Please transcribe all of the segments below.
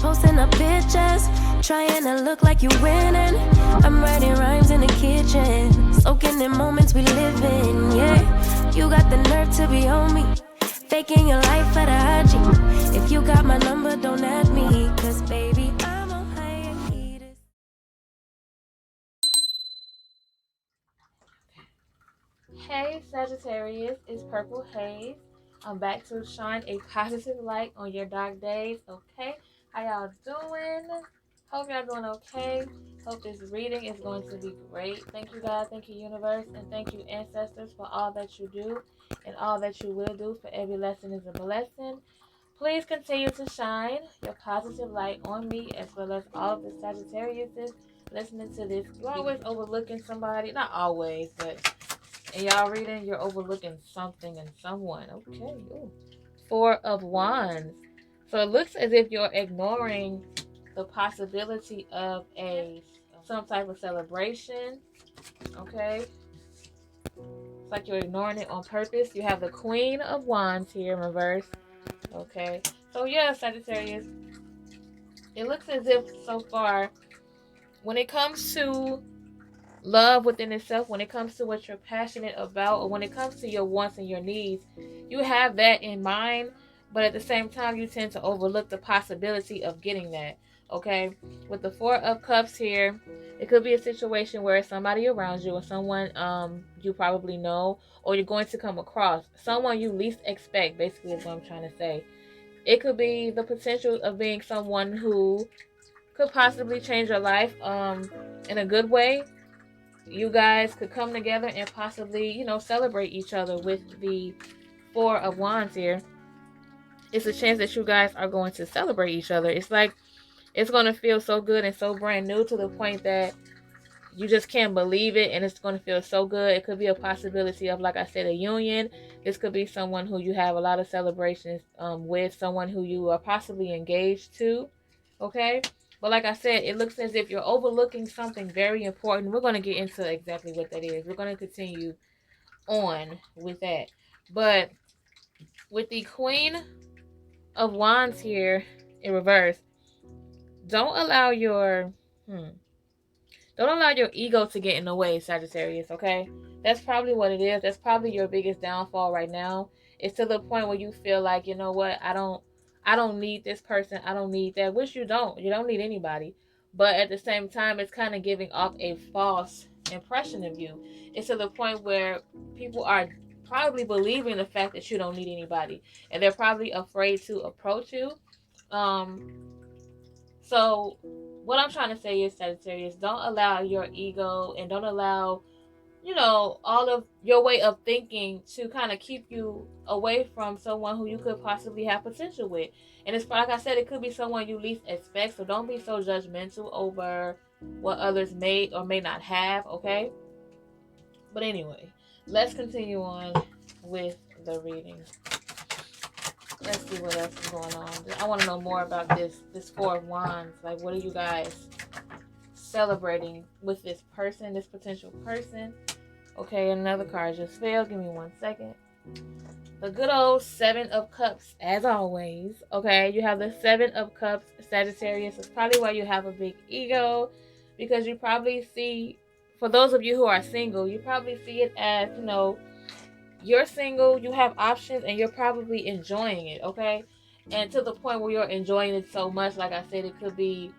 posting up pictures, trying to look like you winning. I'm writing rhymes in the kitchen, soaking in moments we live in, yeah. You got the nerve to be on me, faking your life for the IG. If you got my number, don't add me, cause baby, I'm on hiatus. Hey Sagittarius, it's Purple Haze. I'm back to shine a positive light on your dark days, okay? How y'all doing? Hope y'all doing okay. Hope this reading is going to be great. Thank you God, thank you universe, and thank you ancestors for all that you do and all that you will do, for every lesson is a blessing. Please continue to shine your positive light on me as well as all of the Sagittariuses listening to this. You're always overlooking somebody, not always, but in y'all reading, you're overlooking something and someone. Okay. Ooh. Four of Wands. So it looks as if you're ignoring the possibility of some type of celebration. Okay. It's like you're ignoring it on purpose. You have the Queen of Wands here in reverse. Okay. So yeah, Sagittarius. It looks as if so far, when it comes to love within itself, when it comes to what you're passionate about, or when it comes to your wants and your needs, you have that in mind, but at the same time you tend to overlook the possibility of getting that. Okay, with the Four of Cups here, it could be a situation where somebody around you, or someone you probably know, or you're going to come across someone you least expect, basically is what I'm trying to say. It could be the potential of being someone who could possibly change your life in a good way. You guys could come together and possibly, celebrate each other with the Four of Wands here. It's a chance that you guys are going to celebrate each other. It's like it's going to feel so good and so brand new to the point that you just can't believe it, and it's going to feel so good. It could be a possibility of, like I said, a union. This could be someone who you have a lot of celebrations with, someone who you are possibly engaged to. Okay? But like I said, it looks as if you're overlooking something very important. We're going to get into exactly what that is. We're going to continue on with that. But with the Queen of Wands here in reverse, don't allow your ego to get in the way, Sagittarius, okay? That's probably what it is. That's probably your biggest downfall right now. It's to the point where you feel like, you know what, I don't need this person. I don't need that. Which you don't. You don't need anybody. But at the same time, it's kind of giving off a false impression of you. It's to the point where people are probably believing the fact that you don't need anybody. And they're probably afraid to approach you. So what I'm trying to say is, Sagittarius, don't allow your ego and don't allow, all of your way of thinking to kind of keep you away from someone who you could possibly have potential with. And it's like I said, it could be someone you least expect. So don't be so judgmental over what others may or may not have, okay? But anyway, let's continue on with the reading. Let's see what else is going on. I want to know more about this Four of Wands. Like, what are you guys celebrating with this person, this potential person? Okay, another card just fell. Give me 1 second. The good old Seven of Cups, as always. Okay, you have the Seven of Cups, Sagittarius. It's probably why you have a big ego, because you probably see, for those of you who are single, you probably see it as, you're single, you have options, and you're probably enjoying it, okay? And to the point where you're enjoying it so much, like I said, it could be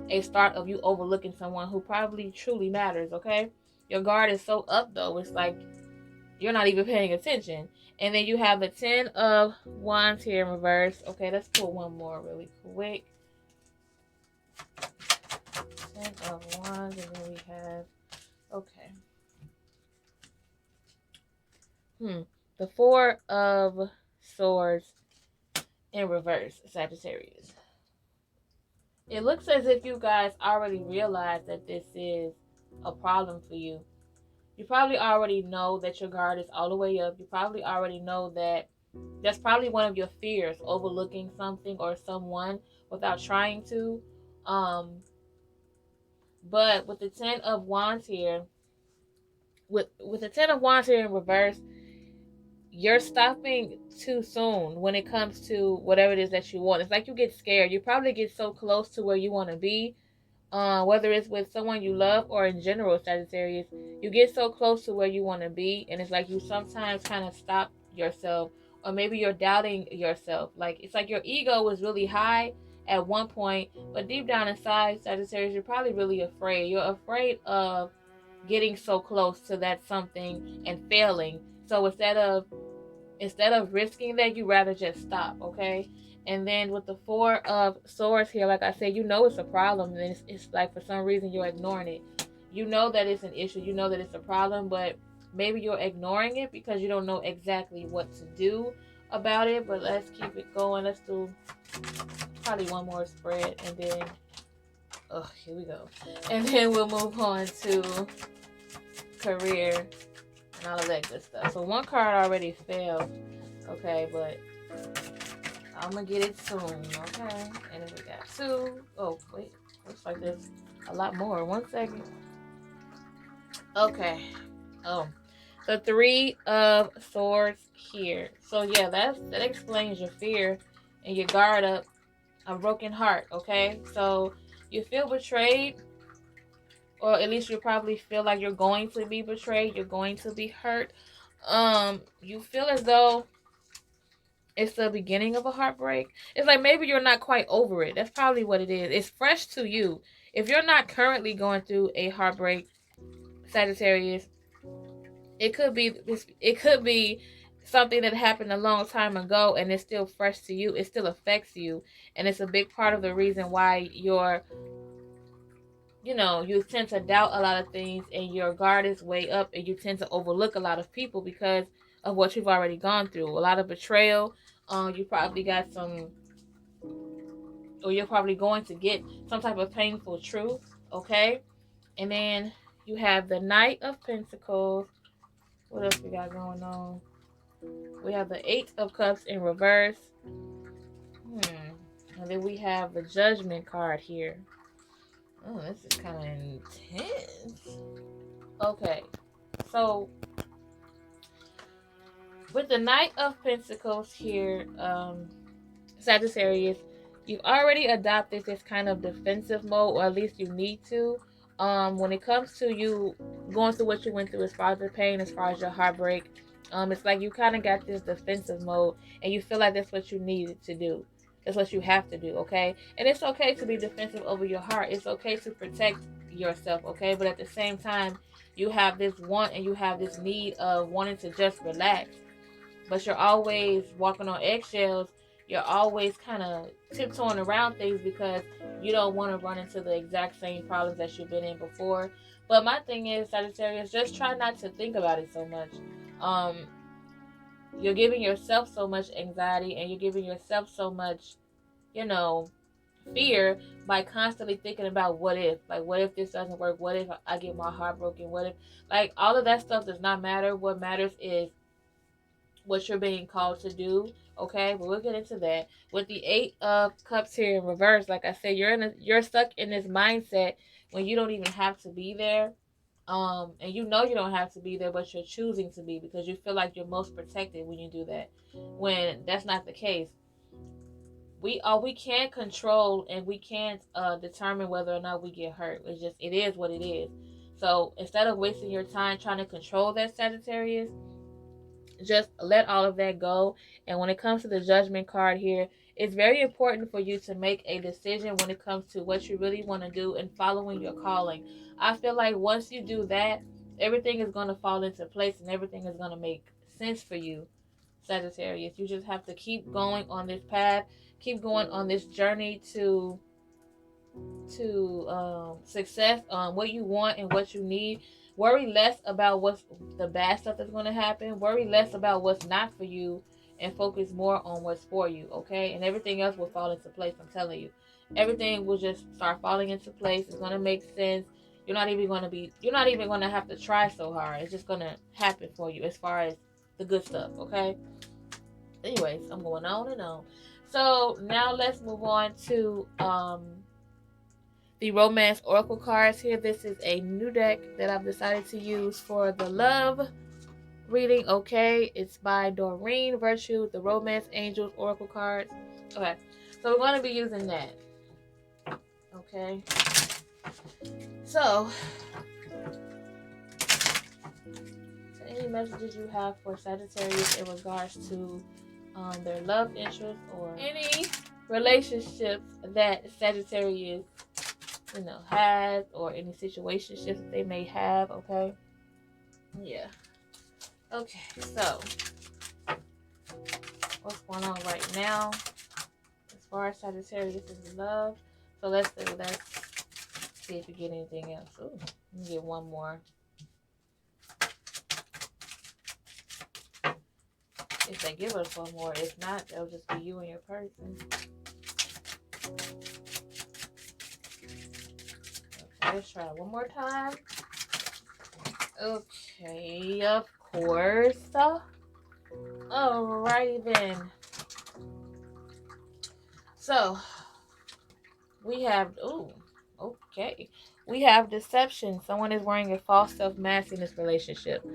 a start of you overlooking someone who probably truly matters, okay? Your guard is so up, though. It's like you're not even paying attention. And then you have the Ten of Wands here in reverse. Okay, let's pull one more really quick. Ten of Wands, and then we have, okay. The Four of Swords in reverse, Sagittarius. It looks as if you guys already realize that this is a problem for you. You probably already know that your guard is all the way up. You probably already know that that's probably one of your fears, overlooking something or someone without trying to. But with the Ten of Wands here, with the Ten of Wands here in reverse, you're stopping too soon when it comes to whatever it is that you want. It's like you get scared. You probably get so close to where you want to be, whether it's with someone you love or in general, Sagittarius. You get so close to where you want to be, and it's like you sometimes kind of stop yourself, or maybe you're doubting yourself. Like, it's like your ego was really high at one point, but deep down inside, Sagittarius, you're probably really afraid. You're afraid of getting so close to that something and failing. So instead of risking that, you rather just stop, okay? And then with the Four of Swords here, like I said, you know it's a problem, and it's like for some reason you're ignoring it. You know that it's an issue, you know that it's a problem, but maybe you're ignoring it because you don't know exactly what to do about it. But let's keep it going. Let's do probably one more spread, and then here we go. And then we'll move on to career and all of that good stuff. So one card already failed, okay, but I'm gonna get it soon, okay? And then we got two. Oh, wait, looks like there's a lot more. 1 second. Okay. Oh, the Three of Swords here. So yeah, that explains your fear and your guard up, a broken heart, okay? So you feel betrayed, or at least you probably feel like you're going to be betrayed, you're going to be hurt. You feel as though it's the beginning of a heartbreak. It's like maybe you're not quite over it. That's probably what it is. It's fresh to you. If you're not currently going through a heartbreak, Sagittarius, it could be something that happened a long time ago and it's still fresh to you. It still affects you, and it's a big part of the reason why you tend to doubt a lot of things, and your guard is way up, and you tend to overlook a lot of people because of what you've already gone through. A lot of betrayal. You probably got some, or you're probably going to get some type of painful truth, okay? And then you have the Knight of Pentacles. What else we got going on? We have the Eight of Cups in reverse. And then we have the Judgment card here. Oh, this is kind of intense. Okay, so with the Knight of Pentacles here, Sagittarius, you've already adopted this kind of defensive mode, or at least you need to. When it comes to you going through what you went through, as far as the pain, as far as your heartbreak, it's like you kind of got this defensive mode, and you feel like that's what you needed to do. That's what you have to do, okay? And it's okay to be defensive over your heart. It's okay to protect yourself, okay? But at the same time, you have this want and you have this need of wanting to just relax. But you're always walking on eggshells. You're always kind of tiptoeing around things because you don't want to run into the exact same problems that you've been in before. But my thing is, Sagittarius, just try not to think about it so much. You're giving yourself so much anxiety, and you're giving yourself so much, fear by constantly thinking about what if. Like, what if this doesn't work? What if I get my heart broken? What if, like, all of that stuff does not matter. What matters is what you're being called to do, okay? But we'll get into that. With the Eight of Cups here in reverse, like I said, you're stuck in this mindset when you don't even have to be there. And you don't have to be there, but you're choosing to be because you feel like you're most protected when you do that. When that's not the case. We can't control, and we can't determine whether or not we get hurt. It is what it is. So instead of wasting your time trying to control that, Sagittarius, just let all of that go. And when it comes to the Judgment card here, it's very important for you to make a decision when it comes to what you really want to do and following your calling. I feel like once you do that, everything is going to fall into place and everything is going to make sense for you, Sagittarius. You just have to keep going on this path, keep going on this journey to success, what you want and what you need. Worry less about what's the bad stuff that's going to happen. Worry less about what's not for you, and focus more on what's for you, okay? And everything else will fall into place. I'm telling you, everything will just start falling into place. It's going to make sense. You're not even going to have to try so hard. It's just going to happen for you as far as the good stuff, okay? Anyways, I'm going on and on. So now let's move on to the Romance Oracle cards here. This is a new deck that I've decided to use for the love reading, okay? It's by Doreen Virtue, the Romance Angels Oracle cards. Okay, so we're going to be using that. Okay, so any messages you have for Sagittarius in regards to their love interest or any relationships that Sagittarius, has, or any situationships that they may have, okay? Yeah. Okay, so what's going on right now as far as Sagittarius is love? So let's see if we get anything else. Ooh, let me get one more. If they give us one more, if not, they'll just be you and your person. Okay, let's try it one more time. Okay, of course. Alrighty then. So we have we have deception. Someone is wearing a false self-mask in this relationship.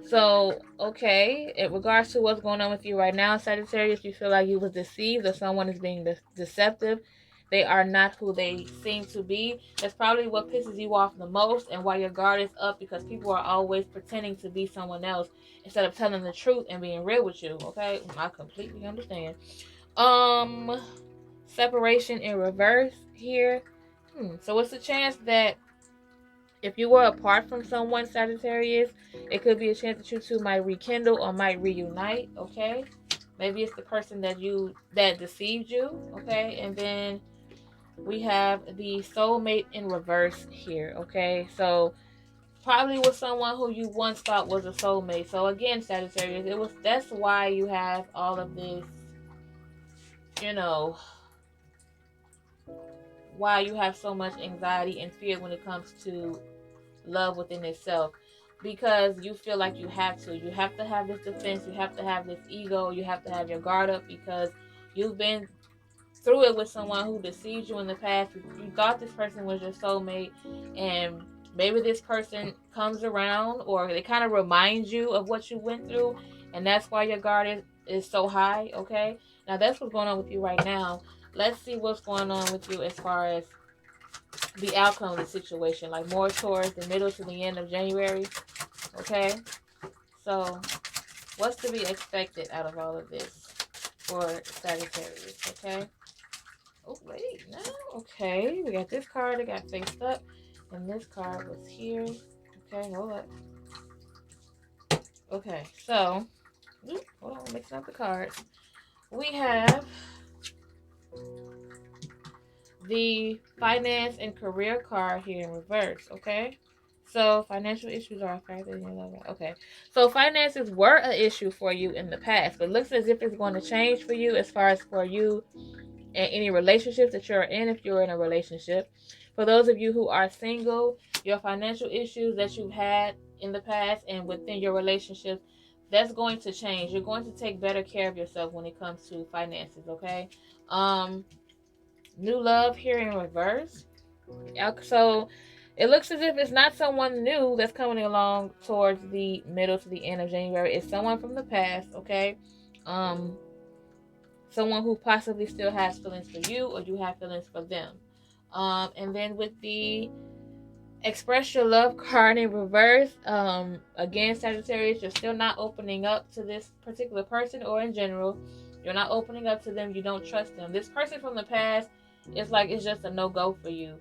So, okay, in regards to what's going on with you right now, Sagittarius, you feel like you was deceived or someone is being deceptive. They are not who they seem to be. That's probably what pisses you off the most and why your guard is up, because people are always pretending to be someone else instead of telling the truth and being real with you, okay? I completely understand. Separation in reverse here. So it's a chance that if you were apart from someone, Sagittarius, it could be a chance that you two might rekindle or might reunite, okay? Maybe it's the person that deceived you, okay? And then we have the soulmate in reverse here, okay? So probably with someone who you once thought was a soulmate. So again, Sagittarius, that's why you have all of this, why you have so much anxiety and fear when it comes to love within itself, because you feel like you have to have this defense, you have to have this ego, you have to have your guard up, because you've been through it with someone who deceived you in the past. You thought this person was your soulmate, and maybe this person comes around or they kind of remind you of what you went through, and that's why your guard is so high, okay? Now that's what's going on with you right now. Let's see what's going on with you as far as the outcome of the situation, like more towards the middle to the end of January, okay? So what's to be expected out of all of this for Sagittarius, okay? Oh, wait, no. Okay, we got this card that got faced up, and this card was here. Okay, hold up. Okay, so, hold on, mixing up the cards. We have the finance and career card here in reverse, okay? So, financial issues are a factor in your love. Okay, so finances were an issue for you in the past, but it looks as if it's going to change for you as far as for you and any relationships that you're in, if you're in a relationship. For those of you who are single, your financial issues that you've had in the past and within your relationships, that's going to change. You're going to take better care of yourself when it comes to finances, okay? New love here in reverse. So it looks as if it's not someone new that's coming along towards the middle to the end of January. It's someone from the past, okay? Someone who possibly still has feelings for you, or you have feelings for them. And then with the express your love card in reverse, again, Sagittarius, you're still not opening up to this particular person, or in general, you're not opening up to them. You don't trust them. This person from the past, it's just a no-go for you.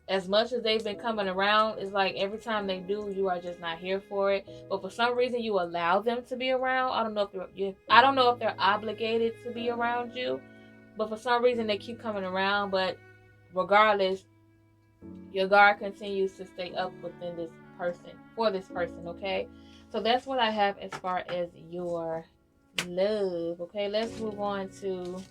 As much as they've been coming around, it's like every time they do, you are just not here for it. But for some reason, you allow them to be around. I don't know if they're obligated to be around you, but for some reason they keep coming around. But regardless, your guard continues to stay up within this person, for this person, okay? So that's what I have as far as your love, okay? Let's move on to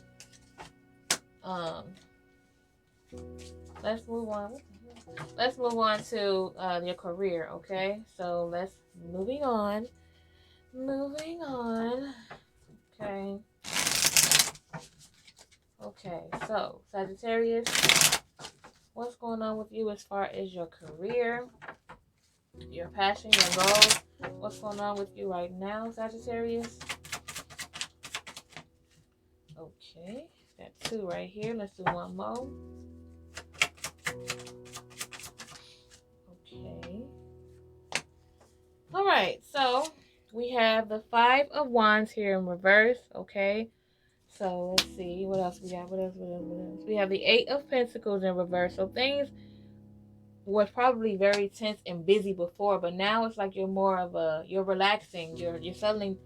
your career, okay? So moving on. Okay, so Sagittarius, what's going on with you as far as your career? your passion, your goals. What's going on with you right now, Sagittarius? Okay, got 2 right here. Let's do one more. Okay. All right, so we have the 5 of Wands here in reverse. Okay, so let's see what else we got. What else? We have the 8 of Pentacles in reverse. So things was probably very tense and busy before, but now it's like you're relaxing, you're settling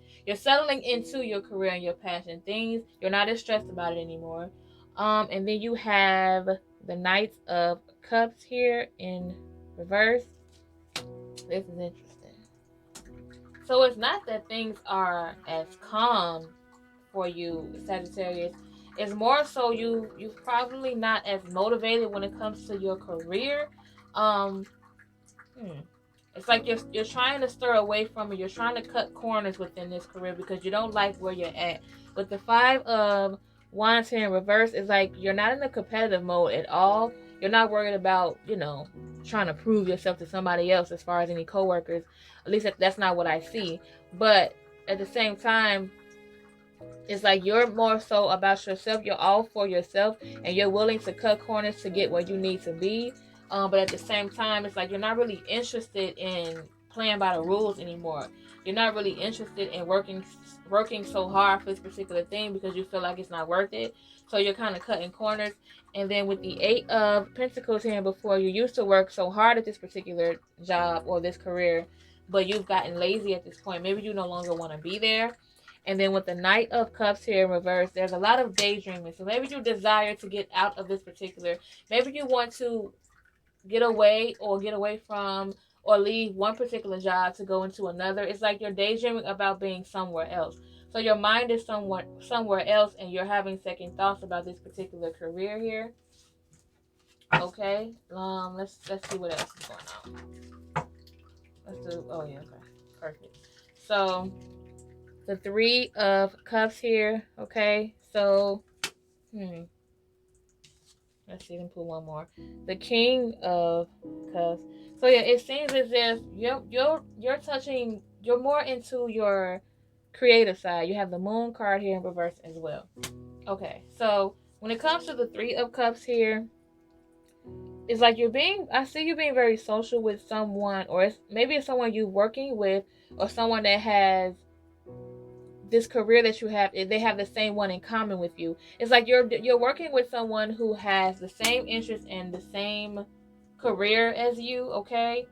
into your career and your passion. Things, you're not as stressed about it anymore. And then you have the Knight of Cups here in reverse. This is interesting. So it's not that things are as calm for you, Sagittarius. It's more so you're probably not as motivated when it comes to your career. um It's like you're trying to stir away from it. You're trying to cut corners within this career because you don't like where you're at. With the 5 of Wands here in reverse, it's like you're not in a competitive mode at all. You're not worried about, trying to prove yourself to somebody else as far as any coworkers. At least that's not what I see. But at the same time, it's like you're more so about yourself. You're all for yourself, and you're willing to cut corners to get where you need to be. But at the same time, it's like you're not really interested in playing by the rules anymore. You're not really interested in working so hard for this particular thing because you feel like it's not worth it. So you're kind of cutting corners. And then with the 8 of Pentacles here before, you used to work so hard at this particular job or this career, but you've gotten lazy at this point. Maybe you no longer want to be there. And then with the Knight of Cups here in reverse, there's a lot of daydreaming. So maybe you desire to get out of this particular. Maybe you want to get away from or leave one particular job to go into another. It's like you're daydreaming about being somewhere else. So your mind is somewhere else, and you're having second thoughts about this particular career here. Okay. Let's see what else is going on. Let's do. Oh yeah. Okay. Perfect. So the 3 of Cups here. Okay, so let's see, let me pull one more. The King of Cups. So yeah, it seems as if you're more into your creative side. You have the Moon card here in reverse as well. Okay, so when it comes to the 3 of Cups here, it's like I see you being very social with someone, or maybe it's someone you're working with, or someone that has this career that you have. They have the same one in common with you. It's like you're working with someone who has the same interest and the same career as you. Okay,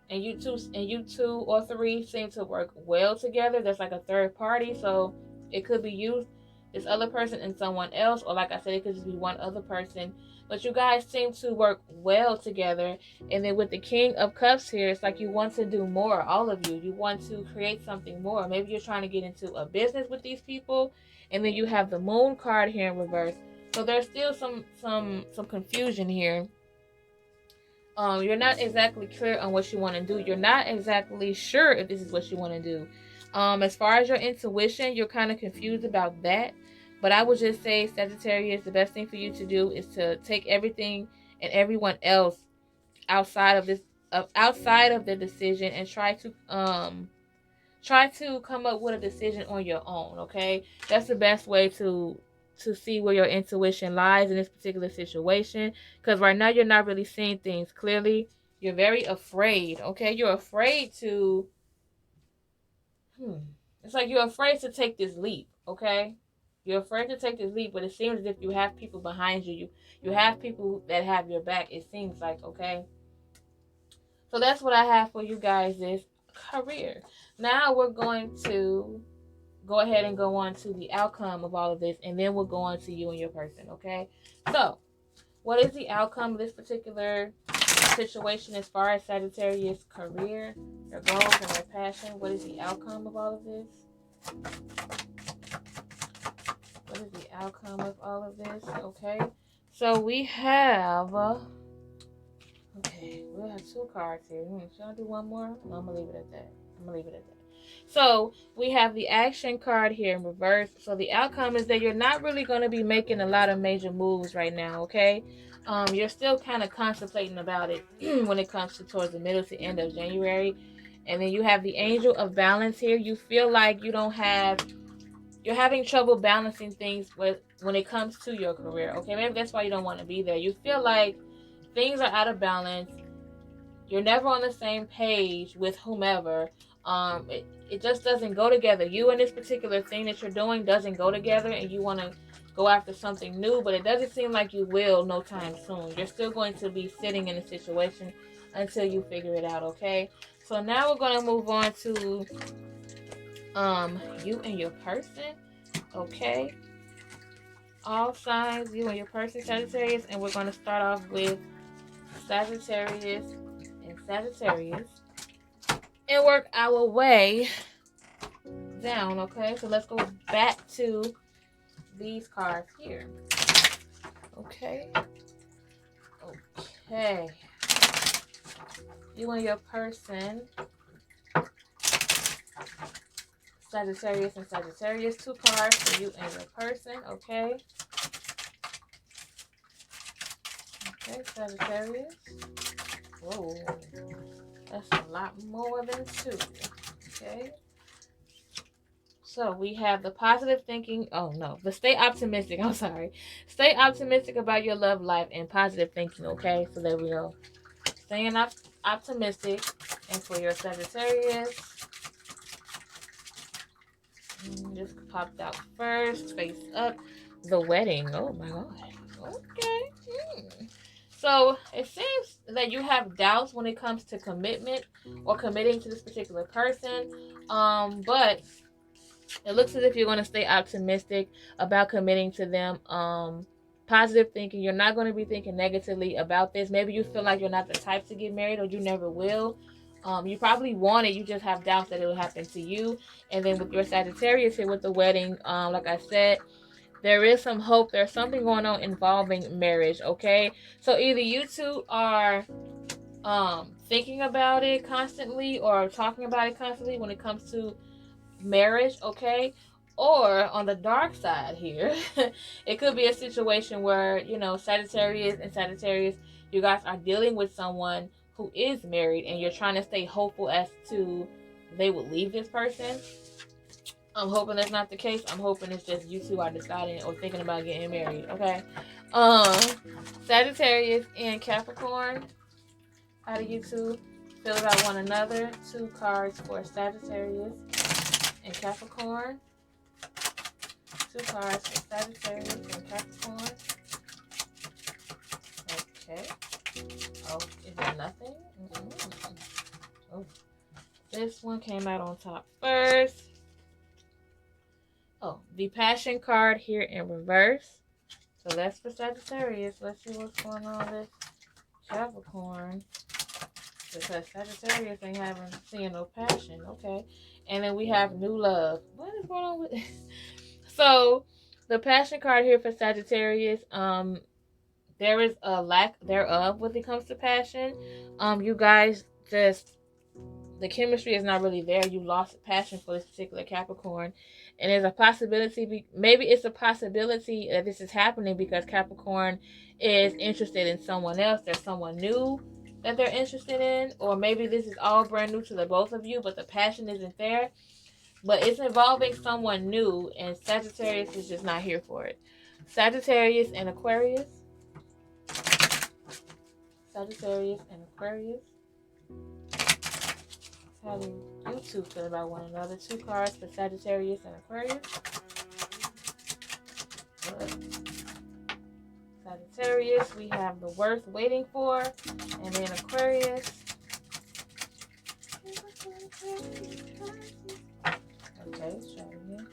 and you two or three seem to work well together. There's like a third party, so it could be you, this other person, and someone else, or like I said, it could just be one other person. But you guys seem to work well together. And then with the King of Cups here, it's like you want to do more. All of you want to create something more. Maybe you're trying to get into a business with these people. And then you have the Moon card here in reverse. So there's still some confusion here. You're not exactly clear on what you want to do. You're not exactly sure if this is what you want to do. As far as your intuition, you're kind of confused about that. But I would just say, Sagittarius, the best thing for you to do is to take everything and everyone else outside of the decision, and try to come up with a decision on your own. Okay, that's the best way to see where your intuition lies in this particular situation, because right now you're not really seeing things clearly. You're very afraid. Okay, you're afraid to it's like you're afraid to take this leap. Okay, you're afraid to take this leap, but it seems as if you have people behind you have people that have your back, it seems like. Okay, so that's what I have for you guys, this career. Now we're going to go ahead and go on to the outcome of all of this, and then we'll go on to you and your person. Okay, so what is the outcome of this particular situation as far as Sagittarius career, their goals, and their passion? What is the outcome of all of this? What is the outcome of all of this? Okay, so we have okay, we'll have 2 cards here. Should I do one more? No, I'm gonna leave it at that. So we have the action card here in reverse. So the outcome is that you're not really going to be making a lot of major moves right now, okay? You're still kind of contemplating about it when it comes to towards the middle to end of January. And then you have the angel of balance here. You feel like you're having trouble balancing things when it comes to your career, okay? Maybe that's why you don't want to be there. You feel like things are out of balance. You're never on the same page with whomever. It just doesn't go together. You and this particular thing that you're doing doesn't go together, and you want to go after something new, but it doesn't seem like you will no time soon. You're still going to be sitting in a situation until you figure it out, okay? So now we're going to move on to you and your person, okay? All signs, you and your person, Sagittarius, and we're going to start off with Sagittarius and Sagittarius and work our way down, okay? So let's go back to these cards here. Okay. You and your person, Sagittarius and Sagittarius, 2 cards for you and your person, okay? Okay, Sagittarius. Whoa. That's a lot more than 2. Okay. So we have the positive thinking. Oh no, the stay optimistic. I'm sorry. Stay optimistic about your love life and positive thinking. Okay. So there we go. Staying optimistic. And for your Sagittarius, just popped out first. Face up. The wedding. Oh my god. Okay. So it seems that you have doubts when it comes to commitment or committing to this particular person. But it looks as if you're going to stay optimistic about committing to them. Positive thinking. You're not going to be thinking negatively about this. Maybe you feel like you're not the type to get married, or you never will. You probably want it. You just have doubts that it will happen to you. And then with your Sagittarius here with the wedding, like I said, there is some hope. There's something going on involving marriage, okay? So either you two are thinking about it constantly or talking about it constantly when it comes to marriage, okay? Or on the dark side here, it could be a situation where, you know, Sagittarius and Sagittarius, you guys are dealing with someone who is married and you're trying to stay hopeful as to they would leave this person. I'm hoping that's not the case. I'm hoping it's just you two are deciding or thinking about getting married, okay? Sagittarius and Capricorn, how do you two feel about one another? 2 cards for Sagittarius and Capricorn. 2 cards for Sagittarius and Capricorn. Okay. Oh, is there nothing? Oh, this one came out on top first. Oh, the Passion card here in reverse. So that's for Sagittarius. Let's see what's going on with Capricorn. Because Sagittarius ain't seeing no passion. Okay. And then we have new love. What is going on with this? So the Passion card here for Sagittarius, there is a lack thereof when it comes to passion. You guys just, the chemistry is not really there. You lost passion for this particular Capricorn. And there's a possibility, maybe it's a possibility that this is happening because Capricorn is interested in someone else. There's someone new that they're interested in. Or maybe this is all brand new to the both of you, but the passion isn't there. But it's involving someone new, and Sagittarius is just not here for it. Sagittarius and Aquarius. Sagittarius and Aquarius. How do you two feel about one another? 2 cards for Sagittarius and Aquarius. Sagittarius, we have the worth waiting for. And then Aquarius. Okay, let's try it again.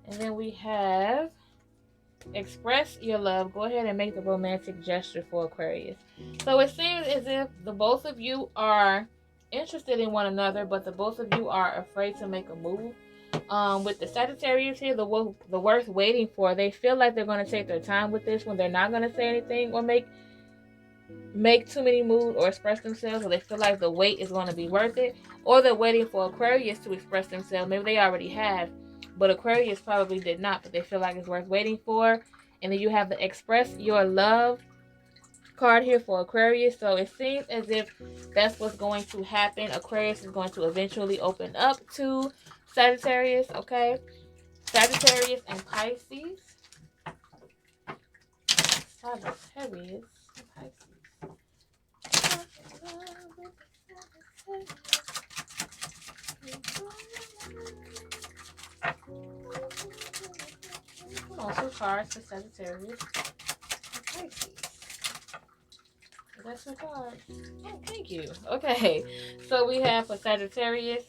And then we have express your love. Go ahead and make the romantic gesture for Aquarius. So it seems as if the both of you are interested in one another, but the both of you are afraid to make a move. With the Sagittarius here, the worth waiting for, they feel like they're going to take their time with this when they're not going to say anything or make make too many moves or express themselves, or they feel like the wait is going to be worth it, or they're waiting for Aquarius to express themselves. Maybe they already have, but Aquarius probably did not, but they feel like it's worth waiting for. And then you have the express your love card here for Aquarius. So it seems as if that's what's going to happen. Aquarius is going to eventually open up to Sagittarius, okay? Sagittarius and Pisces. Sagittarius and Pisces. Come on, 2 cards for Sagittarius and Pisces. That's 2 cards. Oh, thank you. Okay, so we have for Sagittarius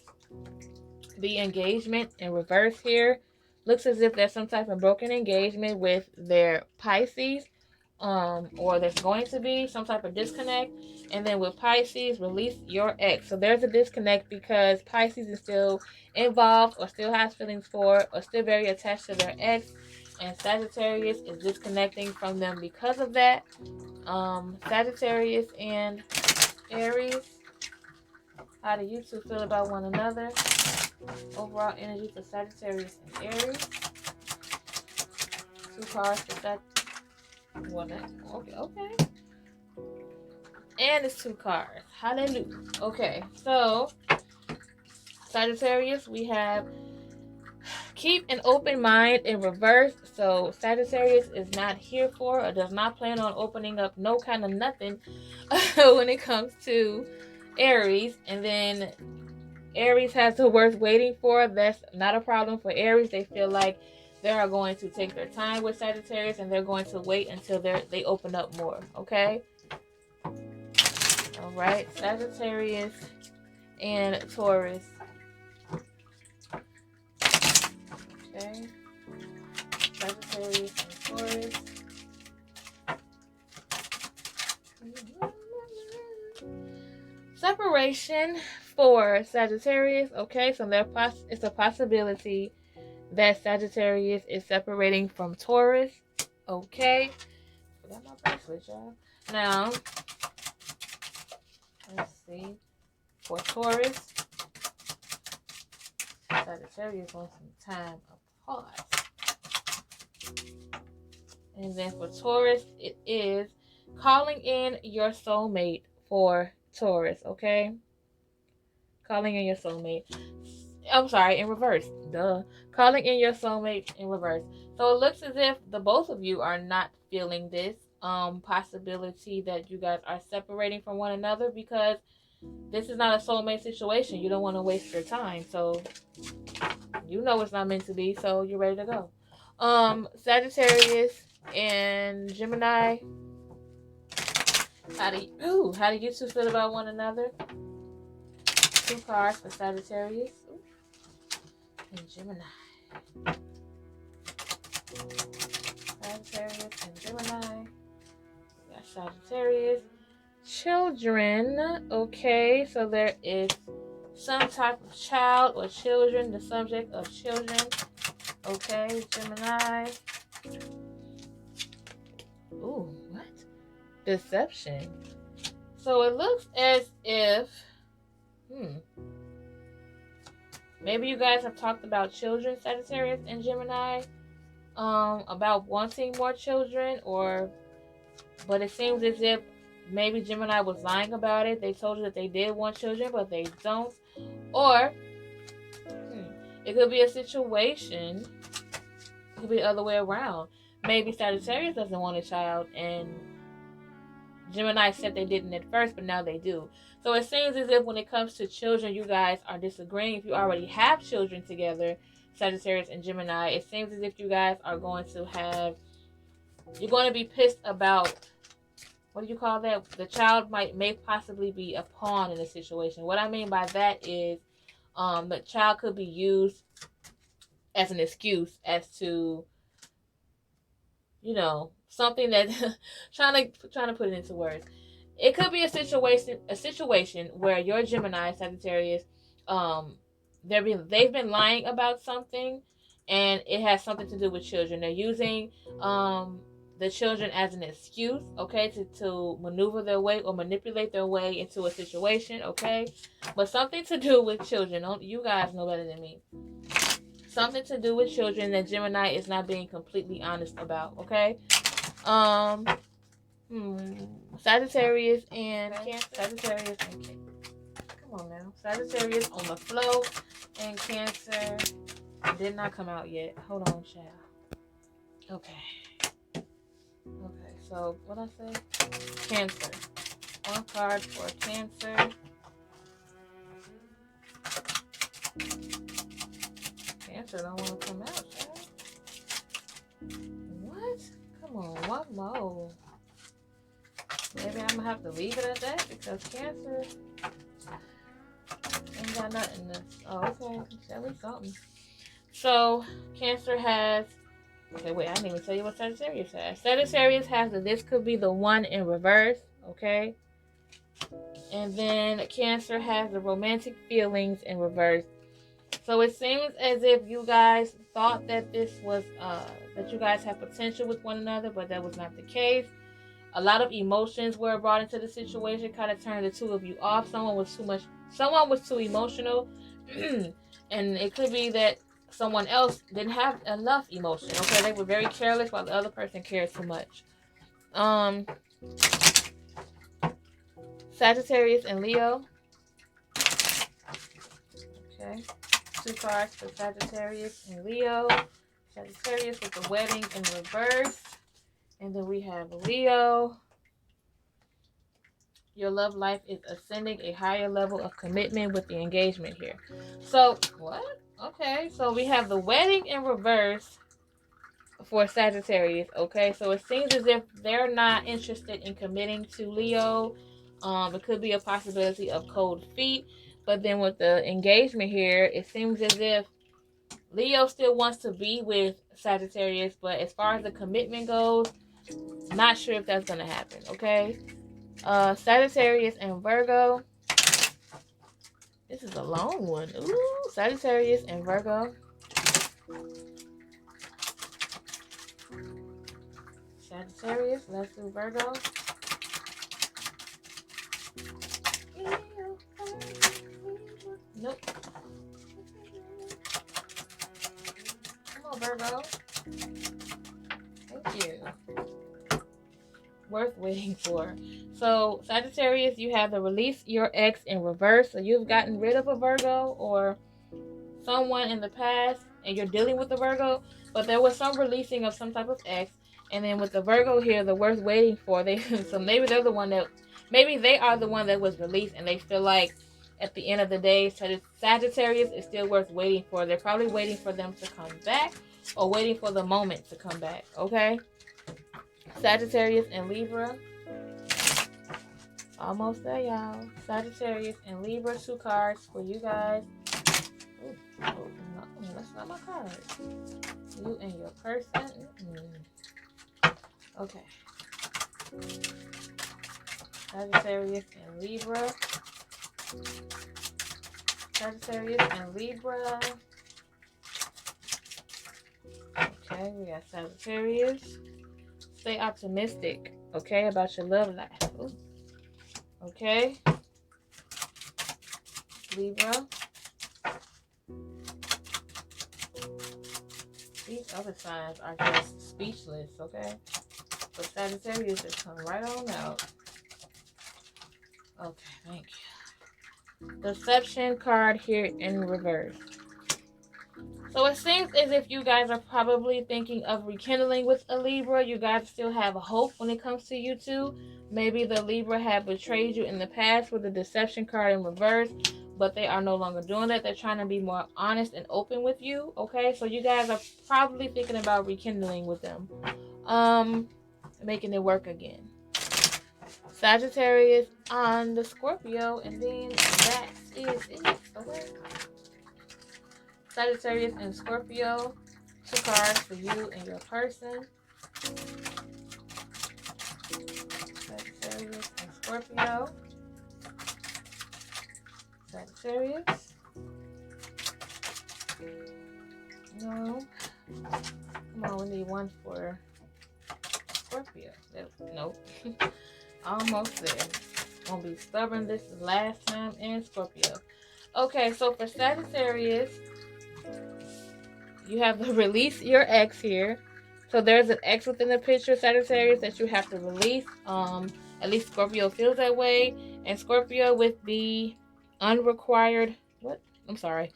the engagement in reverse here. Looks as if there's some type of broken engagement with their Pisces. Or there's going to be some type of disconnect. And then with Pisces, release your ex. So there's a disconnect because Pisces is still involved or still has feelings for or still very attached to their ex. And Sagittarius is disconnecting from them because of that. Sagittarius and Aries. How do you two feel about one another? Overall energy for Sagittarius and Aries. 2 cards for that. Well, okay. And it's 2 cards. Hallelujah. Okay, so Sagittarius, we have keep an open mind in reverse. So Sagittarius is not here for or does not plan on opening up no kind of nothing when it comes to Aries. And then Aries has the words waiting for. That's not a problem for Aries. They feel like they are going to take their time with Sagittarius and they're going to wait until they open up more. Okay? All right. Sagittarius and Taurus. Okay. Sagittarius and Taurus. Separation for Sagittarius. Okay, so it's a possibility that Sagittarius is separating from Taurus. Okay. Forgot my bracelet, y'all. Now, let's see. For Taurus, Sagittarius wants some time apart. And then for Taurus, it is calling in your soulmate for Taurus, okay? Calling in your soulmate. I'm sorry, in reverse. Duh. Calling in your soulmate in reverse. So it looks as if the both of you are not feeling this possibility that you guys are separating from one another because this is not a soulmate situation. You don't want to waste your time. So you know it's not meant to be, so you're ready to go. Sagittarius and Gemini. How do you two feel about one another? 2 cards for Sagittarius and Gemini. Sagittarius and Gemini. We got Sagittarius. Children. Okay, so there is some type of child or children, the subject of children. Okay, Gemini. Ooh, what? Deception. So it looks as if maybe you guys have talked about children, Sagittarius and Gemini, about wanting more children, but it seems as if maybe Gemini was lying about it. They told you that they did want children, but they don't. Or it could be a situation, it could be the other way around. Maybe Sagittarius doesn't want a child and Gemini said they didn't at first, but now they do. So it seems as if when it comes to children, you guys are disagreeing. If you already have children together, Sagittarius and Gemini, it seems as if you guys are going to be pissed about, what do you call that? The child may possibly be a pawn in the situation. What I mean by that is the child could be used as an excuse as to, something that trying to put it into words. It could be a situation where your Gemini, Sagittarius, they've been lying about something, and it has something to do with children. They're using the children as an excuse, okay, to maneuver their way or manipulate their way into a situation, okay? But something to do with children. You guys know better than me. Something to do with children that Gemini is not being completely honest about, okay? Sagittarius and Cancer. Sagittarius and Cancer. Come on now. Sagittarius on the flow and Cancer did not come out yet. Hold on, child. Okay. Okay, so what I say? Cancer. One card for Cancer. Cancer don't want to come out, child. What? Come on, one more. Maybe I'm going to have to leave it at that because Cancer ain't got nothing. Oh, okay. At least something. So, Cancer has... Okay, wait. I didn't even tell you what Sagittarius has. Sagittarius has that this could be the one in reverse. Okay? And then Cancer has the romantic feelings in reverse. So, it seems as if you guys thought that this was... that you guys have potential with one another, but that was not the case. A lot of emotions were brought into the situation, kind of turned the two of you off. Someone was too emotional. And it could be that someone else didn't have enough emotion. Okay, they were very careless while the other person cared too much. Sagittarius and Leo. Okay, 2 cards for Sagittarius and Leo. Sagittarius with the wedding in reverse. And then we have Leo. Your love life is ascending a higher level of commitment with the engagement here. So, what? Okay, so we have the wedding in reverse for Sagittarius, okay? So it seems as if they're not interested in committing to Leo. It could be a possibility of cold feet. But then with the engagement here, it seems as if Leo still wants to be with Sagittarius. But as far as the commitment goes, not sure if that's going to happen, okay? Sagittarius and Virgo. This is a long one. Ooh, Sagittarius and Virgo. Sagittarius, let's do Virgo. Nope. Come on, Virgo. Thank you. Worth waiting for. So, Sagittarius, you have the release your ex in reverse. So, you've gotten rid of a Virgo or someone in the past and you're dealing with the Virgo, but there was some releasing of some type of ex. And then with the Virgo here, the worth waiting for, so maybe they're the one that, maybe they are the one that was released and they feel like at the end of the day, Sagittarius is still worth waiting for. They're probably waiting for them to come back or waiting for the moment to come back, okay? Sagittarius and Libra. Almost there, y'all. Sagittarius and Libra, 2 cards for you guys. Ooh, oh, no, that's not my card. You and your person. Okay. Sagittarius and Libra. Sagittarius and Libra. Okay, we got Sagittarius. Stay optimistic, okay, about your love life. Ooh. Okay. Libra. These other signs are just speechless, okay? But Sagittarius just come right on out. Okay, thank you. Deception card here in reverse. So it seems as if you guys are probably thinking of rekindling with a Libra. You guys still have a hope when it comes to you two. Maybe the Libra had betrayed you in the past with the deception card in reverse, but they are no longer doing that. They're trying to be more honest and open with you, okay? So you guys are probably thinking about rekindling with them. Making it work again. Sagittarius on the Scorpio, and then that is it, okay? Sagittarius and Scorpio, 2 cards for you and your person. Sagittarius and Scorpio. Sagittarius. No. Come on, we need one for Scorpio. Nope. Almost there. Gonna be stubborn this last time in Scorpio. Okay, so for Sagittarius, you have to release your ex here. So there's an ex within the picture, Sagittarius, that you have to release. At least Scorpio feels that way. And Scorpio with the unrequited, what? I'm sorry.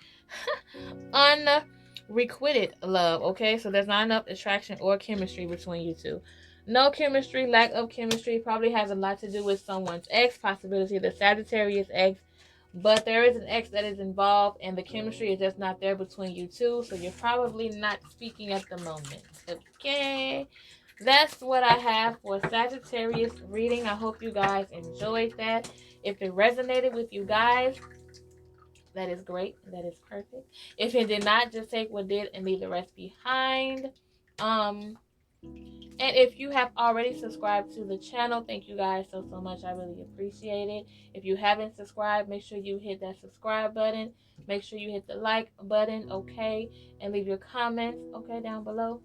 Unrequited love, okay? So there's not enough attraction or chemistry between you two. No chemistry, lack of chemistry probably has a lot to do with someone's ex, possibility the Sagittarius ex. But there is an ex that is involved, and the chemistry is just not there between you two, so you're probably not speaking at the moment. Okay, that's what I have for Sagittarius reading. I hope you guys enjoyed that. If it resonated with you guys, that is great. That is perfect. If it did not, just take what did and leave the rest behind. And if you have already subscribed to the channel, thank you guys so much. I really appreciate it. If you haven't subscribed, make sure you hit that subscribe button. Make sure you hit the like button, okay? And leave your comments, okay, down below.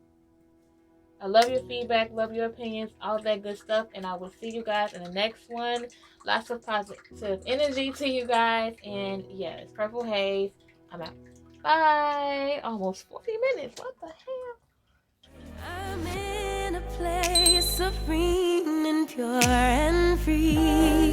I love your feedback, love your opinions, all that good stuff. And I will see you guys in the next one. Lots of positive energy to you guys. And yes, Purple Haze. I'm out. Bye. Almost 40 minutes. What the hell? I'm in a place serene and pure and free.